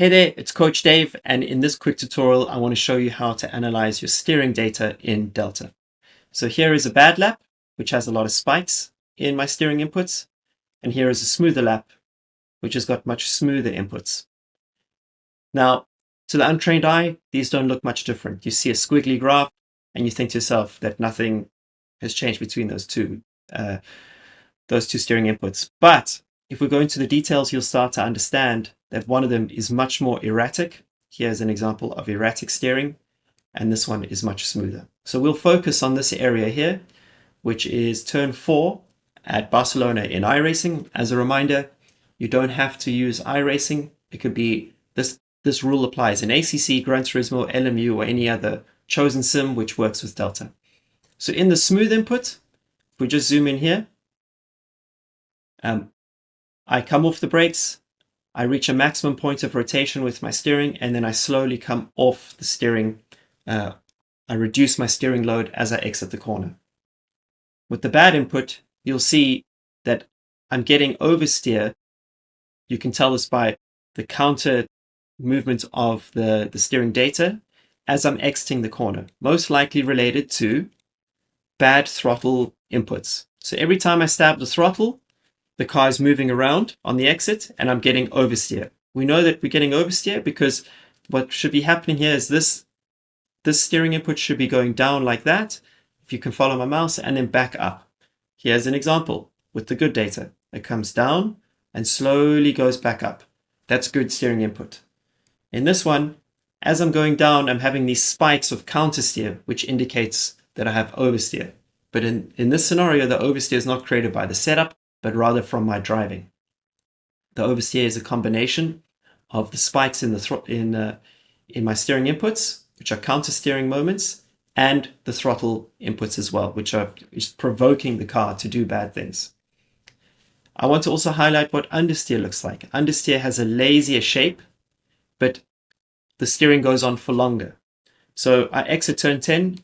Hey there, it's Coach Dave, and in this quick tutorial, I want to show you how to analyze your steering data in Delta. So here is a bad lap, which has a lot of spikes in my steering inputs, and here is a smoother lap, which has got much smoother inputs. Now, to the untrained eye, these don't look much different. You see a squiggly graph, and you think to yourself that nothing has changed between those two steering inputs. But if we go into the details, you'll start to understand that one of them is much more erratic. Here's an example of erratic steering, and this one is much smoother. So we'll focus on this area here, which is turn 4 at Barcelona in iRacing. As a reminder, you don't have to use iRacing. It could be this rule applies in ACC, Gran Turismo, LMU, or any other chosen sim which works with Delta. So in the smooth input, if we just zoom in here, I come off the brakes, I reach a maximum point of rotation with my steering, and then I slowly come off the steering. I reduce my steering load as I exit the corner. With the bad input, you'll see that I'm getting oversteer. You can tell this by the counter movement of the steering data as I'm exiting the corner, most likely related to bad throttle inputs. So every time I stab the throttle, the car is moving around on the exit and I'm getting oversteer. We know that we're getting oversteer because what should be happening here is this steering input should be going down like that, if you can follow my mouse, and then back up. Here's an example with the good data. It comes down and slowly goes back up. That's good steering input. In this one, as I'm going down, I'm having these spikes of countersteer, which indicates that I have oversteer. But in this scenario, the oversteer is not created by the setup, but rather from my driving. The oversteer is a combination of the spikes in my steering inputs, which are counter-steering moments, and the throttle inputs as well, which are provoking the car to do bad things. I want to also highlight what understeer looks like. Understeer has a lazier shape, but the steering goes on for longer. So I exit turn 10.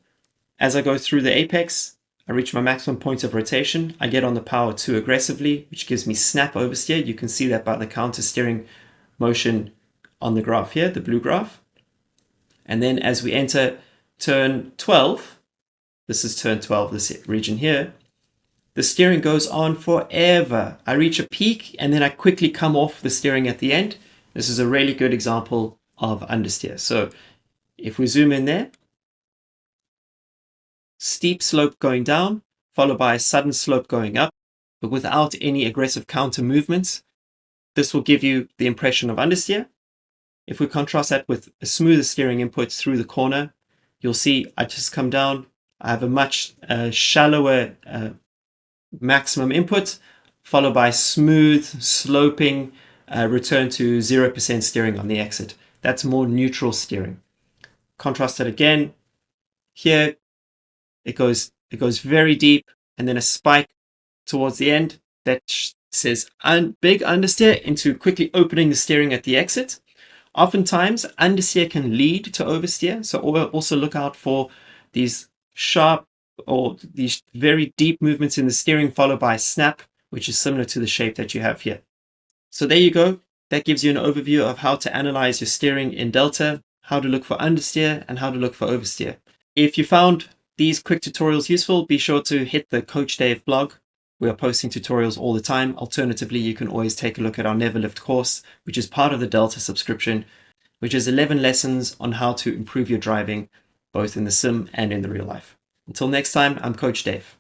As I go through the apex, I reach my maximum point of rotation. I get on the power too aggressively, which gives me snap oversteer. You can see that by the counter steering motion on the graph here, the blue graph. And then as we enter turn 12, this is turn 12, this region here, the steering goes on forever. I reach a peak and then I quickly come off the steering at the end. This is a really good example of understeer. So if we zoom in there, steep slope going down, followed by a sudden slope going up, but without any aggressive counter movements. This will give you the impression of understeer. If we contrast that with a smoother steering input through the corner, you'll see I just come down. I have a much shallower maximum input, followed by smooth, sloping return to 0% steering on the exit. That's more neutral steering. Contrast it again. Here, it goes very deep, and then a spike towards the end that says big understeer into quickly opening the steering at the exit. Oftentimes, understeer can lead to oversteer, so also look out for these sharp or these very deep movements in the steering followed by a snap, which is similar to the shape that you have here. So there you go. That gives you an overview of how to analyze your steering in Delta, how to look for understeer, and how to look for oversteer. If you found these quick tutorials useful, be sure to hit the Coach Dave blog. We are posting tutorials all the time. Alternatively, you can always take a look at our Never Lift course, which is part of the Delta subscription, which is 11 lessons on how to improve your driving, both in the sim and in the real life. Until next time, I'm Coach Dave.